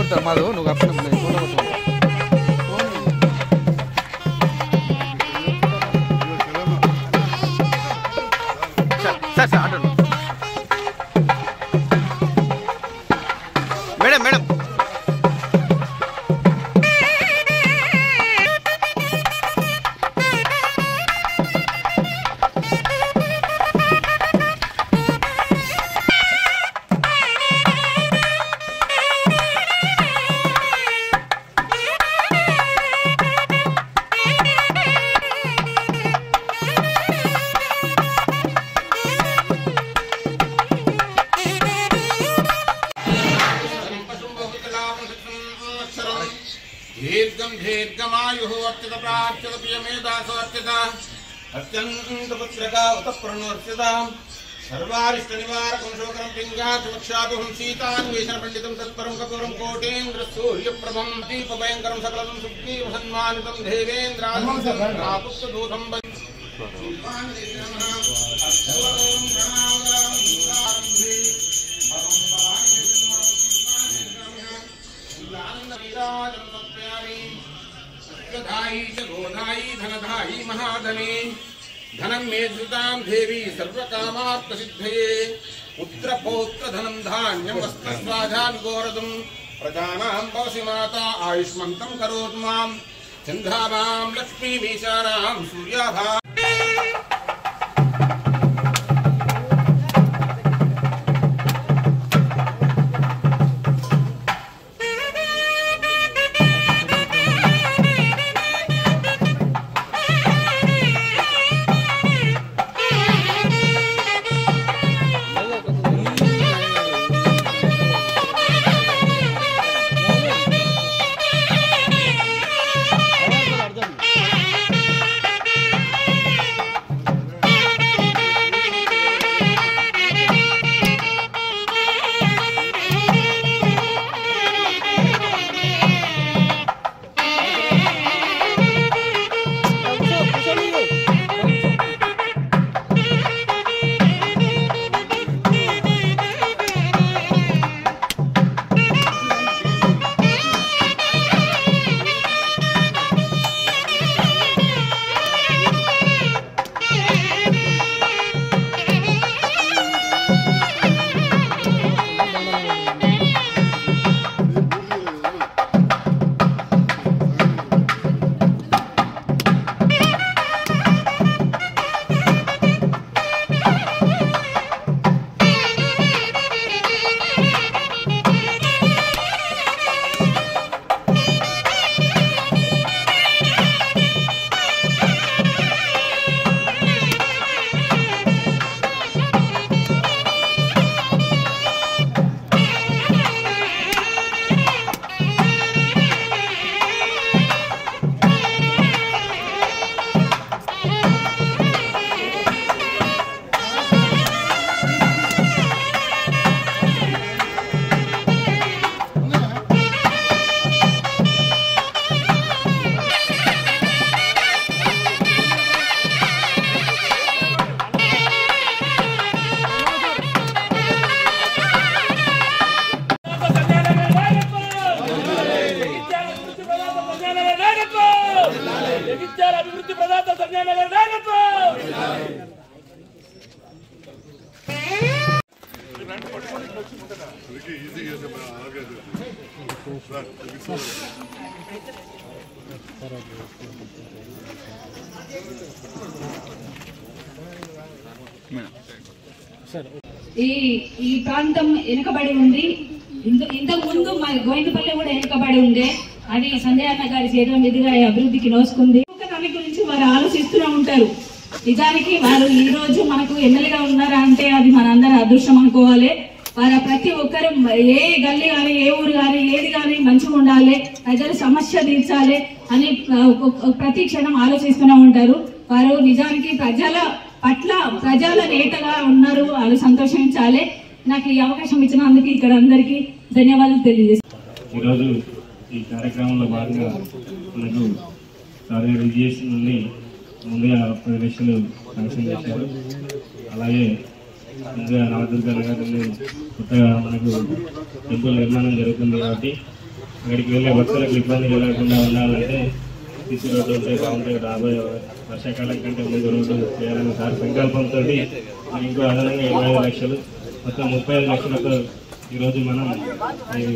కొడతారు మాధు నువ్వు అప్పుడు ఫోటో కొట్టు sir sir order madam madam दीर्घं दीर्घमायुः वर्तित प्रार्थित प्रियमेधासो अर्चित अत्यन्तपुत्रका उत प्रणोर्चिता सर्वारिष्टनिवारकं शोकरं पिङ्गाचमक्षाभिहं सीतान्वेषण पंडितं तत्परं कपूरं कोटेन्द्रसूर्यप्रभं दीपभयङ्करं सकलं सुग्रीवसन्मानितं देवेन्द्रापुत्रदूतं गोधाई धनधाई महाधने धनम मे धृतां देवी सर्वकामार्थसिद्धये पुत्रपौत्र धनं धान्यं वस्त्रस्वाधान् गोरदं प्रजानां भवसि माता आयुष्मन्तं करोतु मां चन्द्राभां लक्ष्मीमीशानां सूर्याभां ఈ ప్రాంతం వెనుకబడి ఉంది. ఇంతకు ముందు మా గోవిందపల్లి కూడా వెనుకబడి ఉండే. అది సంజయ్ అన్న గారి చేతుల మీదుగా అభివృద్ధికి నోసుకుంది. దాని గురించి వారు ఆలోచిస్తూనే ఉంటారు. నిజానికి వారు ఈ రోజు మనకు ఎమ్మెల్యేగా ఉన్నారా అంటే అది మనందరి అదృష్టం అనుకోవాలి. వారు ప్రతి ఒక్కరు ఏ గల్లీ కానీ ఏ ఊరు కానీ ఏది కానీ మంచిగా ఉండాలి, ప్రజల సమస్య తీర్చాలి అని ప్రతి క్షణం ఆలోచిస్తూనే ఉంటారు. వారు నిజానికి ప్రజల పట్ల ప్రజల నేతగా ఉన్నారు. వాళ్ళు సంతోషించాలి. నాకు ఈ అవకాశం ఇచ్చినందుకు ఇక్కడ అందరికీ ధన్యవాదాలు తెలియజేస్తాను. ఈరోజు ఈ కార్యక్రమంలో భాగంగా మనకు విజయస్ నుండి ముందుగా 10 లక్షలు శాంక్షన్ చేశారు. అలాగే ముందుగా నవదుర్గ నగర్ నుండి కొత్తగా మనకు టెంపుల్ నిర్మాణం జరుగుతుంది కాబట్టి అక్కడికి వెళ్ళే భక్తులకు ఇబ్బంది కలగకుండా ఉండాలంటే సీసీ రోడ్డు ఉంటే బాగుంటుంది. రాబోయే వర్షాకాలం కంటే ముందు రోడ్డు చేయాలని సార్ సంకల్పంతో ఇంకో అదనంగా 25 లక్షలు మొత్తం 35 లక్షలతో ఈరోజు మనం ఈ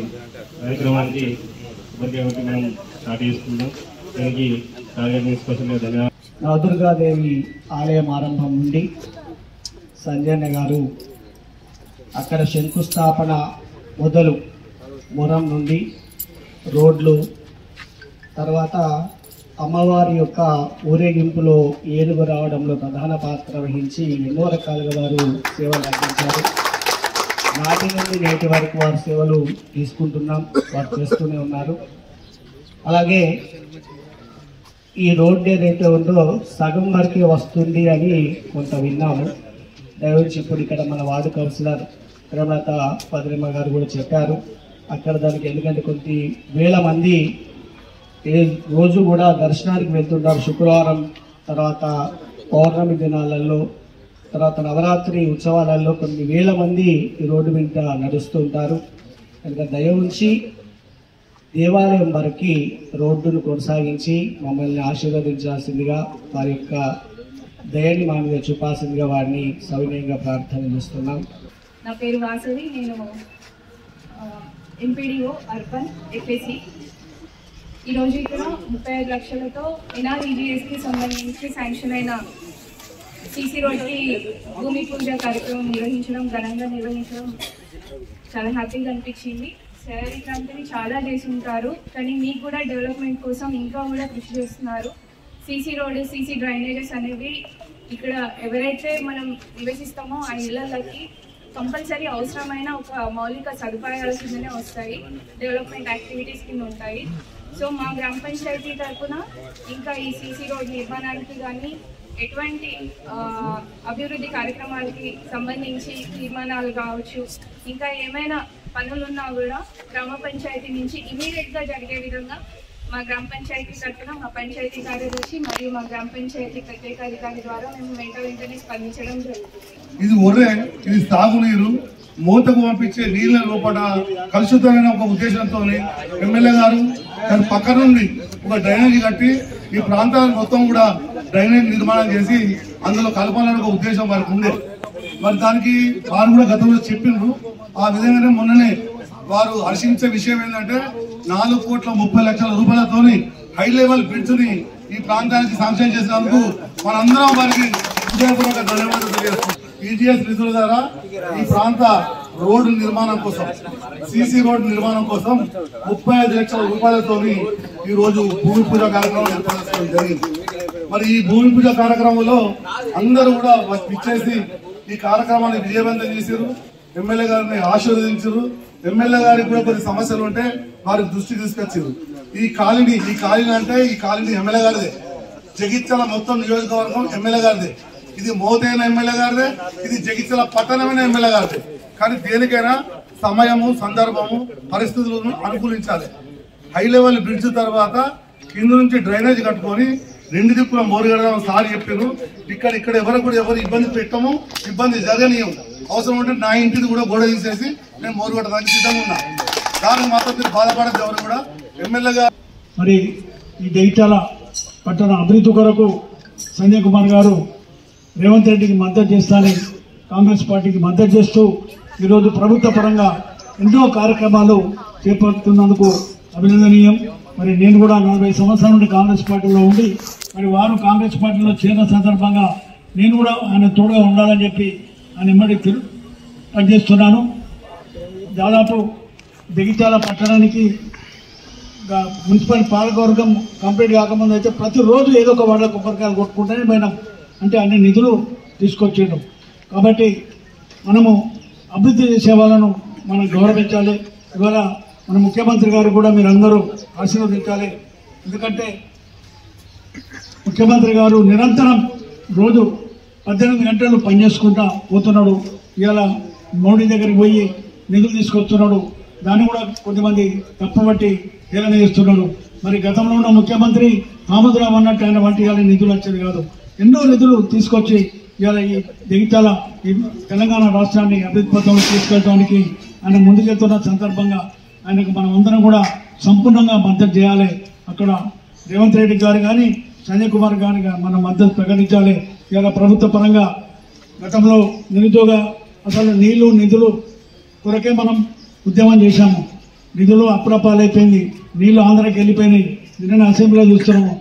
కార్యక్రమానికి ఇప్పటికే మనం స్టార్ట్ చేసుకుందాం. దానికి కార్యక్రమం ధన్యవాదాలు. నవదుర్గాదేవి ఆలయం ఆరంభం నుండి సంజయన్న గారు అక్కడ శంకుస్థాపన మొదలు మొరం నుండి రోడ్లు, తర్వాత అమ్మవారి యొక్క ఊరేగింపులో ఏనుగు రావడంలో ప్రధాన పాత్ర వహించి ఎన్నో రకాలుగా వారు సేవలు అందించారు. నాటి నుండి నేటి వరకు వారు సేవలు తీసుకుంటున్నాం, వారు చేస్తూనే ఉన్నారు. అలాగే ఈ రోడ్డు ఏదైతే ఉందో సగం వరకే వస్తుంది అని కొంత విన్నాము. దయచేసి ఇప్పుడు ఇక్కడ మన వార్డు కౌన్సిలర్ తిరుమలత పద్రిమ గారు కూడా చెప్పారు అక్కడ దానికి, ఎందుకంటే కొన్ని వేల మంది రోజు కూడా దర్శనానికి వెళ్తుంటారు. శుక్రవారం తర్వాత పౌర్ణమి దినాలలో తర్వాత నవరాత్రి ఉత్సవాలలో కొన్ని వేల మంది ఈ రోడ్డు మీద నడుస్తుంటారు. కనుక దయ ఉంచి దేవాలయం వరకు రోడ్డును కొనసాగించి మమ్మల్ని ఆశీర్వదించాల్సిందిగా, వారి యొక్క దయని మా మీద చూపాల్సిందిగా వారిని సవినయంగా ప్రార్థన చేస్తున్నాం. నా పేరు వాసవి, నేను ఎంపీడీఓ అర్బన్ ఎఫ్ఎసి. ఈరోజు ఇక్కడ 35 లక్షలతో ఎన్ఆర్ఈజీఎస్కి సంబంధించి శాంక్షన్ అయిన సీసీ రోడ్కి భూమి పూజ కార్యక్రమం ఘనంగా నిర్వహించడం చాలా హ్యాపీగా అనిపించింది. సార్ ఇట్లాంటివి చాలా చేసి ఉంటారు, కానీ మీకు కూడా డెవలప్మెంట్ కోసం ఇంకా కూడా కృషి చేస్తున్నారు. సీసీ రోడ్, సీసీ డ్రైనేజెస్ అనేవి ఇక్కడ ఎవరైతే మనం నివసిస్తామో ఆ ఇళ్లకి కంపల్సరీ అవసరమైన ఒక మౌలిక సదుపాయాల కిందనే వస్తాయి, డెవలప్మెంట్ యాక్టివిటీస్ కింద ఉంటాయి. సో మా గ్రామ పంచాయతీ తరఫున ఇంకా ఈ సీసీ రోడ్ నిర్మాణానికి కానీ ఎటువంటి అభివృద్ధి కార్యక్రమాలకి సంబంధించి తీర్మానాలు కావచ్చు, ఇంకా ఏమైనా పనులున్నా కూడా గ్రామ పంచాయతీ నుంచి ఇమీడియట్గా జరిగే విధంగా మా గ్రామ పంచాయతీ తరఫున మా పంచాయతీ కార్యదర్శి మరియు మా గ్రామ పంచాయతీ ప్రత్యేక అధికారి ద్వారా మేము వెంటనే స్పందించడం జరుగుతుంది. ఇది ఒర్రే, ఇది సాగునీరు, మూతకు పంపించే నీళ్ళ లోపల కలుషితమైన ఒక ఉద్దేశంతో ఎమ్మెల్యే గారు దాని పక్క నుండి ఒక డ్రైనేజ్ కట్టి ఈ ప్రాంతాలను మొత్తం కూడా డ్రైనేజ్ నిర్మాణం చేసి అందులో కలపాలని ఒక ఉద్దేశం వారికి ఉంది. మరి దానికి వారు కూడా గతంలో చెప్పిండ్రు. ఆ విధంగానే మొన్ననే వారు హర్షించే విషయం ఏంటంటే 4,30 లక్షల రూపాయలతోని హై లెవెల్ బ్రిడ్జ్ ని ఈ ప్రాంతానికి శాంక్షన్ చేసినందుకు మనందరం వారికి హృదయపూర్వక ధన్యవాదాలు తెలియజేస్తున్నాం. ఈజీఎస్ నిధుల ద్వారా ఈ ప్రాంత రోడ్డు నిర్మాణం కోసం, సీసీ రోడ్డు నిర్మాణం కోసం 35 లక్షల రూపాయలతో ఈ రోజు భూమి పూజ కార్యక్రమం ఏర్పాటు చేయడం జరిగింది. మరి ఈ భూమి పూజ కార్యక్రమంలో అందరూ కూడా ఇచ్చేసి ఈ కార్యక్రమాన్ని విజయవంతం చేశారు. ఎమ్మెల్యే గారిని ఆశీర్వదించారు. ఎమ్మెల్యే గారికి కూడా కొన్ని సమస్యలు ఉంటే వారి దృష్టికి తీసుకొచ్చారు. ఈ కాలనీ అంటే ఈ కాలనీ ఎమ్మెల్యే గారిదే, జగిత్యాల మొత్తం నియోజకవర్గం ఎమ్మెల్యే గారిదే, ఇది మోతైన ఎమ్మెల్యే గారిదే, ఇది జగిత్యాల పట్టణమైన ఎమ్మెల్యే గారిదే. కానీ దేనికైనా సమయము, సందర్భము, పరిస్థితులను అనుకూలించాలి. హై లెవెల్ బ్రిడ్జ్ తర్వాత కింద నుంచి డ్రైనేజ్ కట్టుకొని 2 దిక్కుల మోరుగడదాం సార్ చెప్పారు. ఇక్కడ ఎవరు ఇబ్బంది పెట్టము, ఇబ్బంది జరగనీయం. అవసరం ఉంటే నా ఇంటిది కూడా గోడ తీసేసి నేను మోరుగడడానికి సిద్ధంగా ఉన్నా. దానికి మాత్రం మీరు బాధపడద్దు ఎవరు కూడా. ఎమ్మెల్యేగా మరి ఈ జగిత్యాల పట్టణ అభివృద్ధి కొరకు సంజయ్ కుమార్ గారు రేవంత్ రెడ్డికి మద్దతు చేస్తానని కాంగ్రెస్ పార్టీకి మద్దతు చేస్తూ ఈరోజు ప్రభుత్వ పరంగా ఎన్నో కార్యక్రమాలు చేపడుతున్నందుకు అభినందనీయం. మరి నేను కూడా 40 సంవత్సరాల నుండి కాంగ్రెస్ పార్టీలో ఉండి మరి వారు కాంగ్రెస్ పార్టీలో చేరిన సందర్భంగా నేను కూడా ఆయన తోడుగా ఉండాలని చెప్పి ఆయన ఎమ్మడి పనిచేస్తున్నాను. దాదాపు జగిత్యాల పట్టణానికి మున్సిపల్ పాలకవర్గం కంప్లీట్ కాకముందు అయితే ప్రతిరోజు ఏదో ఒక వార్డులో కొబ్బరికాయలు కొట్టుకుంటూనే పోయినాం. అంటే అన్ని నిధులు తీసుకొచ్చేయడం. కాబట్టి మనము అభివృద్ధి చేసే వాళ్ళను మనం గౌరవించాలి. ఇవాళ మన ముఖ్యమంత్రి గారు కూడా మీరందరూ ఆశీర్వదించాలి. ఎందుకంటే ముఖ్యమంత్రి గారు నిరంతరం రోజు 18 గంటలు పనిచేసుకుంటా పోతున్నాడు. ఇవాళ మోడీ దగ్గరికి పోయి నిధులు తీసుకొస్తున్నాడు. దాన్ని కూడా కొంతమంది తప్పబట్టి హేళన చేస్తున్నాడు. మరి గతంలో ఉన్న ముఖ్యమంత్రి మామూలురావు అన్నట్టు ఆయన వంటి నిధులు వచ్చేది కాదు. ఎన్నో నిధులు తీసుకొచ్చి ఇవాళ ఈ జగిత్యాల ఈ తెలంగాణ రాష్ట్రాన్ని అభివృద్ధి పథంలో తీసుకెళ్ళడానికి ఆయన ముందుకెళ్తున్న సందర్భంగా ఆయనకు మనం అందరం కూడా సంపూర్ణంగా మద్దతు చేయాలి. అక్కడ రేవంత్ రెడ్డి గారు కానీ సంజయ్ కుమార్ గారు మన మద్దతు ప్రకటించాలి. ఇలా ప్రభుత్వ పరంగా గతంలో నిరుద్యోగ అసలు నిధులు కొరకే మనం ఉద్యమం చేశాము. నిధులు అప్రపాలైపోయింది, నీళ్లు ఆంధ్రాకి వెళ్ళిపోయినాయి. నిన్న అసెంబ్లీలో చూస్తున్నాము,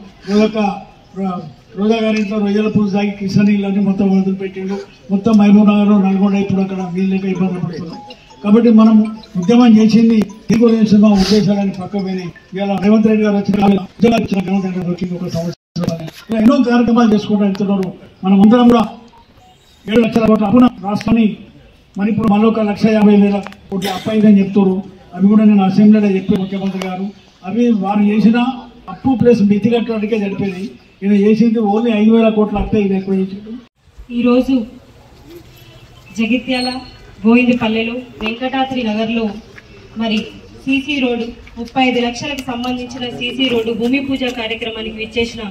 రోజా గారి ఇంట్లో రొయ్యల పూజ తాగి కృష్ణ నీళ్ళని మొత్తం వదిలిపెట్టిండు. మొత్తం మహబూబ్ నగర్, నల్గొండ ఇప్పుడు అక్కడ నీళ్ళు లేక ఇబ్బంది పడుతున్నాం. కాబట్టి మనం ఉద్యమం చేసింది దిగువ ఉద్దేశాలని పక్క పోయి ఇలా రేవంత్ రెడ్డి గారు వచ్చిన ఒక సంవత్సరం ఎన్నో కార్యక్రమాలు చేసుకుంటూ వెళ్తున్నారు. మనం అందరం కూడా 7 లక్షల కోట్ల అప్పున రాష్ట్రాన్ని మరి ఇప్పుడు మళ్ళీ 1,50,000 కోట్ల అప్పయిందని చెప్తారు. అవి కూడా నేను అసెంబ్లీలో చెప్పి ముఖ్యమంత్రి గారు అవి వారు చేసిన అప్పు ప్లస్ మితి కట్టడానికే జరిపేది. ఈయన చేసింది ఓన్లీ 5,000 కోట్ల అప్పే. ఇది ఎక్కువ చేసింది. ఈరోజు జగిత్యాల గోవిందపల్లెలో వెంకటాద్రి నగర్లో మరి సీసీ రోడ్డు 35 లక్షలకు సంబంధించిన సీసీ రోడ్డు భూమి పూజ కార్యక్రమానికి విచ్చేసిన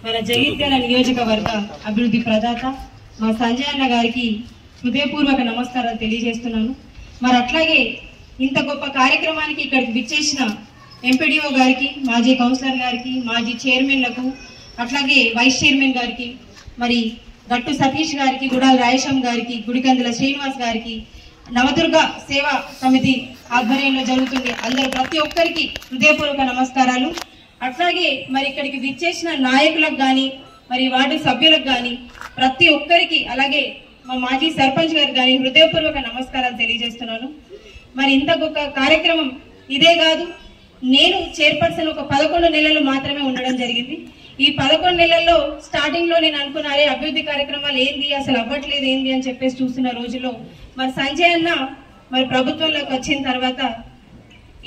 మన జగిత్యాల నియోజకవర్గ అభివృద్ధి ప్రదాత మా సంజయ్ అన్న గారికి హృదయపూర్వక నమస్కారాలు తెలియజేస్తున్నాను. మరి అట్లాగే ఇంత గొప్ప కార్యక్రమానికి ఇక్కడికి విచ్చేసిన ఎంపీడీఓ గారికి, మాజీ కౌన్సిలర్ గారికి, మాజీ చైర్మన్లకు, అట్లాగే వైస్ చైర్మన్ గారికి, మరి గట్టు సతీష్ గారికి, గుడాల రాయేశం గారికి, గుడికందుల శ్రీనివాస్ గారికి, నవదుర్గ సేవా సమితి ఆధ్వర్యంలో జరుగుతుంది. అందరూ ప్రతి ఒక్కరికి హృదయపూర్వక నమస్కారాలు. అట్లాగే మరి ఇక్కడికి విచ్చేసిన నాయకులకు కానీ, మరి వార్డు సభ్యులకు కానీ ప్రతి ఒక్కరికి, అలాగే మా మాజీ సర్పంచ్ గారికి కానీ హృదయపూర్వక నమస్కారాలు తెలియజేస్తున్నాను. మరి ఇంత గొప్ప కార్యక్రమం ఇదే కాదు, నేను చైర్పర్సన్ ఒక 11 నెలలు మాత్రమే ఉండడం జరిగింది. ఈ 11 నెలల్లో స్టార్టింగ్ లో నేను అనుకున్నారే అభివృద్ధి కార్యక్రమాలు ఏంది, అసలు అవ్వట్లేదు ఏంది అని చెప్పేసి చూస్తున్న రోజుల్లో మరి సంజయ్ అన్న మరి ప్రభుత్వంలోకి వచ్చిన తర్వాత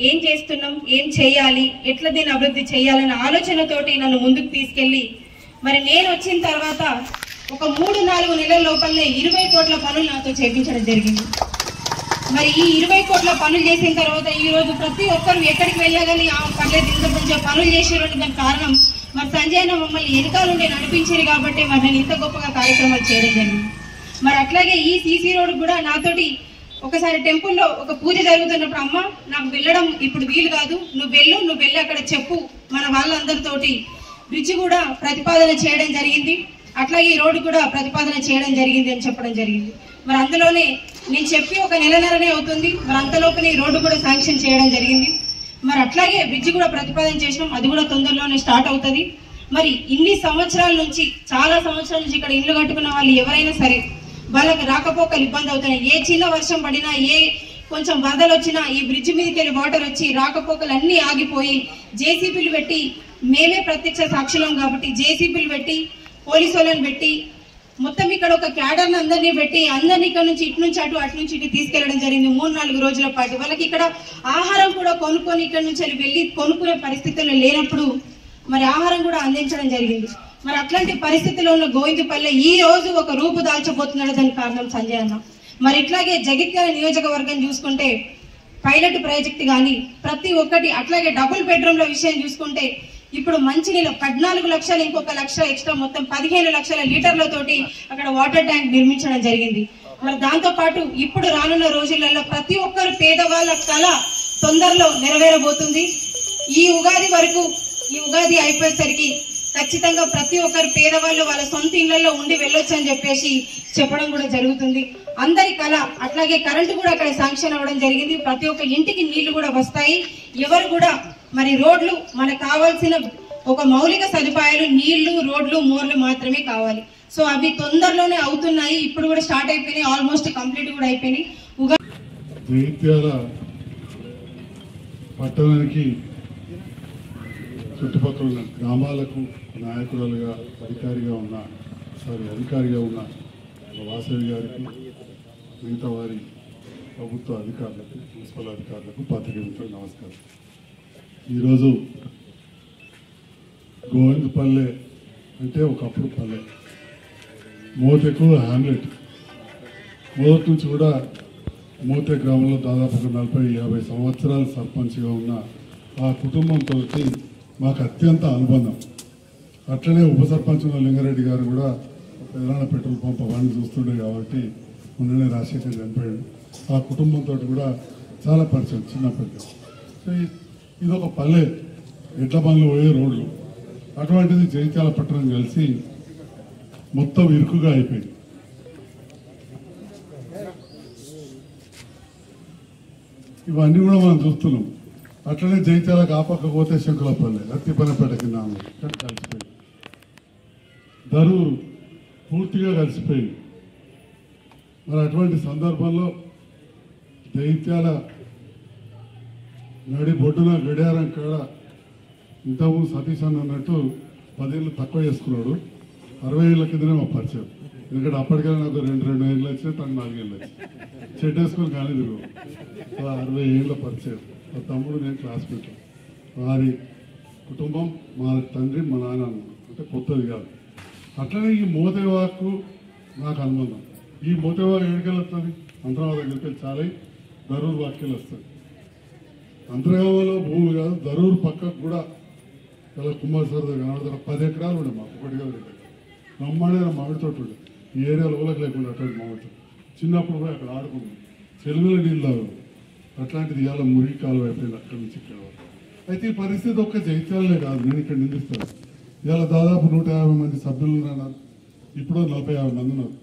ఏం చేస్తున్నాం, ఏం చేయాలి, ఎట్లా దీన్ని అభివృద్ధి చేయాలన్న ఆలోచనతోటి నన్ను ముందుకు తీసుకెళ్లి మరి నేను వచ్చిన తర్వాత ఒక 3-4 నెలల లోపలనే 20 కోట్ల పనులు నాతో చేయించడం జరిగింది. మరి ఈ 20 కోట్ల పనులు చేసిన తర్వాత ఈ రోజు ప్రతి ఒక్కరు ఎక్కడికి వెళ్ళగానే పర్లేదు ఇంత కొంచెం పనులు చేసేవాళ్ళు. దానికి కారణం మరి సంజయ్ అన్న మమ్మల్ని వెనకాలండి నడిపించారు కాబట్టి మరి నేను ఇంత గొప్పగా కార్యక్రమాలు చేయడం జరిగింది. మరి అట్లాగే ఈ సీసీ రోడ్ కూడా నాతోటి ఒకసారి టెంపుల్లో ఒక పూజ జరుగుతున్నప్పుడు, అమ్మ నాకు వెళ్ళడం ఇప్పుడు వీలు కాదు, నువ్వు వెళ్ళి అక్కడ చెప్పు మన వాళ్ళందరితోటి బ్రిడ్జ్ కూడా ప్రతిపాదన చేయడం జరిగింది, అట్లాగే ఈ రోడ్డు కూడా ప్రతిపాదన చేయడం జరిగింది అని చెప్పడం జరిగింది. మరి అందులోనే నేను చెప్పి ఒక నెలన్నరనే అవుతుంది, మరి అంతలోపనే ఈ రోడ్డు కూడా శాంక్షన్ చేయడం జరిగింది. మరి అట్లాగే బ్రిడ్జ్ కూడా ప్రతిపాదన చేసినాం, అది కూడా తొందరలోనే స్టార్ట్ అవుతుంది. మరి ఇన్ని సంవత్సరాల నుంచి, చాలా సంవత్సరాల నుంచి ఇక్కడ ఇల్లు కట్టుకున్న వాళ్ళు ఎవరైనా సరే వాళ్ళకి రాకపోకలు ఇబ్బంది అవుతున్నాయి. ఏ చిన్న వర్షం పడినా, ఏ కొంచెం వరదలు వచ్చినా ఈ బ్రిడ్జ్ మీదకి వెళ్ళి వాటర్ వచ్చి రాకపోకలు అన్ని ఆగిపోయి జేసీబీలు పెట్టి, మేమే ప్రత్యక్ష సాక్షులం కాబట్టి జేసీబీలు పెట్టి, పోలీసు వాళ్ళని పెట్టి, మొత్తం ఇక్కడ ఒక క్యాడర్ని అందరినీ పెట్టి అందరినీ ఇక్కడ నుంచి ఇటు నుంచి అటు నుంచి ఇటు తీసుకెళ్లడం జరిగింది 3-4 రోజుల పాటు. వాళ్ళకి ఇక్కడ ఆహారం కూడా కొనుక్కొని ఇక్కడ నుంచి వెళ్ళి కొనుక్కునే పరిస్థితుల్లో లేనప్పుడు మరి ఆహారం కూడా అందించడం జరిగింది. మరి అట్లాంటి పరిస్థితుల్లో ఉన్న గోవిందపల్లె ఈ రోజు ఒక రూపు దాల్చబోతున్నాడు. దానికి కారణం సంజయ్ అన్న. మరి ఇట్లాగే జగిత్యాల నియోజకవర్గం చూసుకుంటే పైలట్ ప్రాజెక్ట్ కానీ ప్రతి ఒక్కటి, అట్లాగే డబుల్ బెడ్రూమ్ల విషయం చూసుకుంటే ఇప్పుడు మంచినీళ్ళు 14 లక్షలు, ఇంకొక 1 లక్ష ఎక్స్ట్రా, మొత్తం 15 లక్షల లీటర్లతోటి అక్కడ వాటర్ ట్యాంక్ నిర్మించడం జరిగింది. మరి దాంతో పాటు ఇప్పుడు రానున్న రోజులలో ప్రతి ఒక్కరు పేదవాళ్ళ కళ తొందరలో నెరవేరబోతుంది. ఈ ఉగాది వరకు, ఈ ఉగాది అయిపోయేసరికి ఖచ్చితంగా ప్రతి ఒక్కరు పేదవాళ్ళు వాళ్ళ సొంత ఇళ్లలో ఉండి వెళ్ళొచ్చు అని చెప్పేసి చెప్పడం కూడా జరుగుతుంది. అందరి కళ. అట్లాగే కరెంటు కూడా అక్కడ శాంక్షన్ అవ్వడం జరిగింది. ప్రతి ఒక్క ఇంటికి నీళ్లు కూడా వస్తాయి. ఎవరు కూడా మరి రోడ్లు, మనకు కావాల్సిన ఒక మౌలిక సదుపాయాలు నీళ్లు, రోడ్లు, మోర్లు మాత్రమే కావాలి. సో అవి తొందరలోనే అవుతున్నాయి. ఇప్పుడు కూడా స్టార్ట్ అయిపోయినాయి, ఆల్మోస్ట్ కంప్లీట్ కూడా అయిపోయినాయి. జగిత్యాల పట్టణానికి చుట్టుపక్కల ఉన్న గ్రామాలకు నాయకురాలుగా అధికారిగా ఉన్న వాసవి గారికి, మిగతా వారి ప్రభుత్వ అధికారులకు, మున్సిపల్ అధికారులకు, పాత్రికేయులకు నమస్కారం. ఈరోజు గోవిందపల్లె అంటే ఒకప్పుడు పల్లె, మోతెకు హ్యామ్లెట్. మొదటి నుంచి కూడా మోతే గ్రామంలో దాదాపు 40-50 సంవత్సరాలు సర్పంచ్గా ఉన్న ఆ కుటుంబంతో మాకు అత్యంత అనుబంధం. అట్లనే ఉప సర్పంచ్ లింగారెడ్డి గారు కూడా ప్రధాన పెట్రోల్ పంప్ అవన్నీ చూస్తుండే కాబట్టి మొన్ననే రాజశేఖర్ చనిపోయాడు. ఆ కుటుంబంతో కూడా చాలా పరిచయం చిన్నప్పటికీ. సో ఇది ఒక పల్లె, ఎడ్ల బండ్లు పోయే రోడ్లు. అటువంటిది జగిత్యాల పట్టణం కలిసి మొత్తం ఇరుకుగా అయిపోయింది. ఇవన్నీ కూడా మనం చూస్తున్నాం. అట్లనే జగిత్యాలకు ఆపక్క పోతే శంకులపల్లె, అత్తిపనపేట కింద కలిసిపోయింది. దరూరు పూర్తిగా కలిసిపోయింది. మరి అటువంటి సందర్భంలో జగిత్యాల నడి బొడ్డున గడియారం కాడ ఇంతకుముందు సతీష్ అన్న అన్నట్టు 10 ఏళ్ళు తక్కువ చేసుకున్నాడు. 60 ఏళ్ళ కిందనే మా పరిచయం. ఎందుకంటే అప్పటికైనా నాకు 2 ఏళ్ళు వచ్చినాయి, తను 4 ఏళ్ళు వచ్చాయి. చెడ్డ వేసుకొని కానీ తిరుగు 60 ఏళ్ళ పరిచయం. మా తమ్ముడు, నేను క్లాస్మేట్. వారి కుటుంబం మా తండ్రి, మా నాన్న అంటే కొత్తది కాదు. అట్లనే ఈ మోతేవాకు నాకు అనుబంధం. ఈ మోతేవాకు ఎక్కడికెళ్ళి వస్తుంది? అంతరావ దగ్గరికి వెళ్ళి చాలా దరూరు వాక్యలు వస్తుంది. అంతర్గామంలో భూమి కాదు, దరూరు పక్కకు కూడా చాలా కుమార్ దగ్గర కనబడతారు. 10 ఎకరాలు ఉండే మాకు, ఒకటి కాదు. బ్రహ్మాండమైన మామిడి తోట ఉండే. ఈ ఏరియాలో ఊళ్ళకి లేకుండా అటువంటి మామిడి తోట. చిన్నప్పుడు పోయి అక్కడ ఆడుకున్నాం, చెరువులో నీళ్ళు తాగు. అట్లాంటిది ఇవాళ మురికి కాలు అయిపోయింది అక్కడి నుంచి ఇక్కడ. అయితే ఈ పరిస్థితి ఒక్క జగిత్యాలనే కాదు, నేను ఇక్కడ నిందిస్తాను. ఇవాళ దాదాపు 150 మంది సభ్యులు ఉన్నారు. ఇప్పుడు 40-50 మంది ఉన్నారు.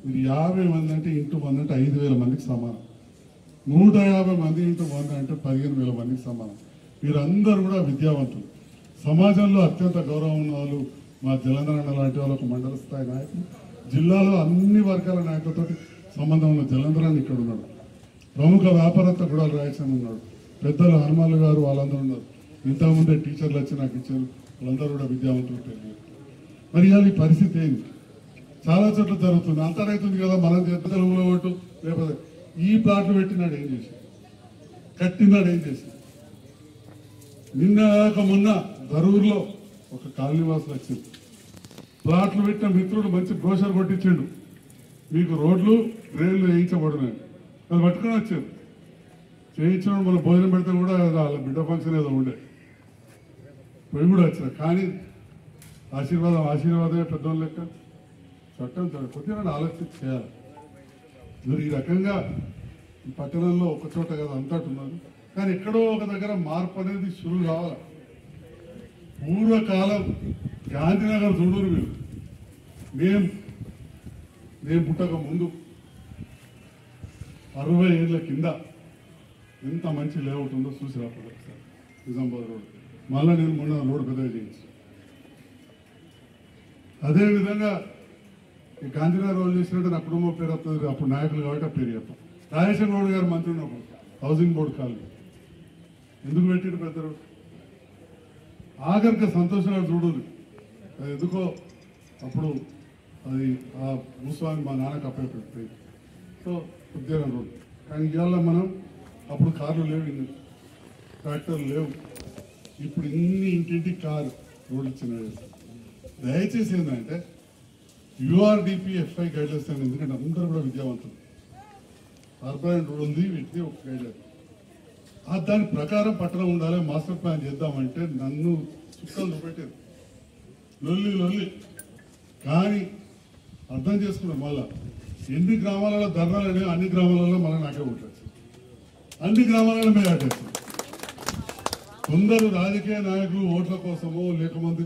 మీరు 50 మంది అంటే ఇంటూ 100 అంటే 5,000 మందికి సమానం. 150 మంది ఇంటూ 100 అంటే 15,000 మందికి సమానం. మీరందరూ కూడా విద్యావంతులు, సమాజంలో అత్యంత గౌరవం ఉన్న వాళ్ళు. మా జలంధరన్న లాంటి వాళ్ళు ఒక మండల స్థాయి నాయకులు, జిల్లాలో అన్ని వర్గాల నాయకులతో సంబంధం ఉన్న జలంధరన్న ఇక్కడ ఉన్నాడు. ప్రముఖ వ్యాపారత్వ గుడాలు రాయచంద్ర ఉన్నాడు. పెద్దలు హనుమాన్లు గారు, వాళ్ళందరూ ఉన్నారు. ఇంతకుముందే టీచర్లు వచ్చి నాకు ఇచ్చారు, వాళ్ళందరూ కూడా విద్యావంతులు పెరిగారు. మరి ఇవాళ ఈ పరిస్థితి ఏంది? చాలా చోట్ల జరుగుతుంది. అంతరైతుంది కదా, మనం చేతులు ఓటు. లేకపోతే ఈ ప్లాట్లు పెట్టినాడు ఏం చేసి, కట్టినాడు ఏం చేసి. మొన్న దరూరులో ఒక కాలనీవాసులు వచ్చింది, ప్లాట్లు పెట్టిన మిత్రుడు మంచి బ్రోషర్ కొట్టించిండు, మీకు రోడ్లు డ్రైన్లు వేయించబడినాయి. అది పట్టుకొని వచ్చారు. చేయించిన మన భోజనం పెడితే కూడా వాళ్ళ బిడ్డ ఫంక్షన్ ఏదో ఉండే పోయి కూడా వచ్చారు. కానీ ఆశీర్వాదమే పెద్దవాళ్ళు లెక్క. చట్టం కొద్దిగా ఆలోచించి చేయాలి. మరి ఈ రకంగా ఈ పట్టణంలో ఒక చోట కదా అంతటున్నారు. కానీ ఎక్కడో ఒక దగ్గర మార్పు అనేది షురు కావాలి. పూర్వకాలం గాంధీనగర్ చూడూరు మీరు, నేను పుట్టక ముందు 60 ఏళ్ళ కింద ఎంత మంచి లేఅవుట్ ఉందో చూసి రాకపోతే ఒకసారి నిజామాబాద్ రోడ్. మళ్ళీ నేను మొన్న రోడ్డు పెద్దగా చేయించాను. అదేవిధంగా ఈ గాంధీనగర్ రోడ్ చేసినట్టు నా కుటుంబం పేరు వస్తుంది. అప్పుడు నాయకులు కాబట్టి ఆ పేరు చెప్పాం. రాజేశ్వర గౌడ్ గారు మంత్రి ఉన్నప్పుడు హౌసింగ్ బోర్డు కాలనీ ఎందుకు పెట్టిండు పెద్ద రోడ్డు? ఆఖరికి సంతోషంగా చూడదు. అది ఎందుకో అప్పుడు అది ఆ భూస్వామి మా నాన్నకు అప్పచెప్పాడు. సో ఉద్యోగం రోడ్డు. కానీ ఇవాళ మనం అప్పుడు కార్లు లేవు, ఇన్ని ట్రాక్టర్లు లేవు. ఇప్పుడు ఇన్ని ఇంటింటి కారు రోడ్లు ఇచ్చినాయి. దయచేసి ఏంటంటే యూఆర్డిపి ఎఫ్ఐ గైడ్లైన్స్ అని, ఎందుకంటే అందరూ కూడా విద్యావంతులు. అర్బన్ రోడ్ ఉంది, వీటిని ఒక గైడ్లైన్. దాని ప్రకారం పట్టణం ఉండాలి, మాస్టర్ ప్లాన్ చేద్దామంటే నన్ను చుక్కలు చూపెట్టారు. లొల్లి కానీ అర్థం చేసుకున్నాం. మళ్ళా ఎన్ని గ్రామాలలో ధర్నాలు అనేవి, అన్ని గ్రామాలలో మళ్ళీ నాకే ఓటేస్తాం. అన్ని గ్రామాలలో మేము ఆటేస్తాం. కొందరు రాజకీయ నాయకులు ఓట్ల కోసమో లేకమంది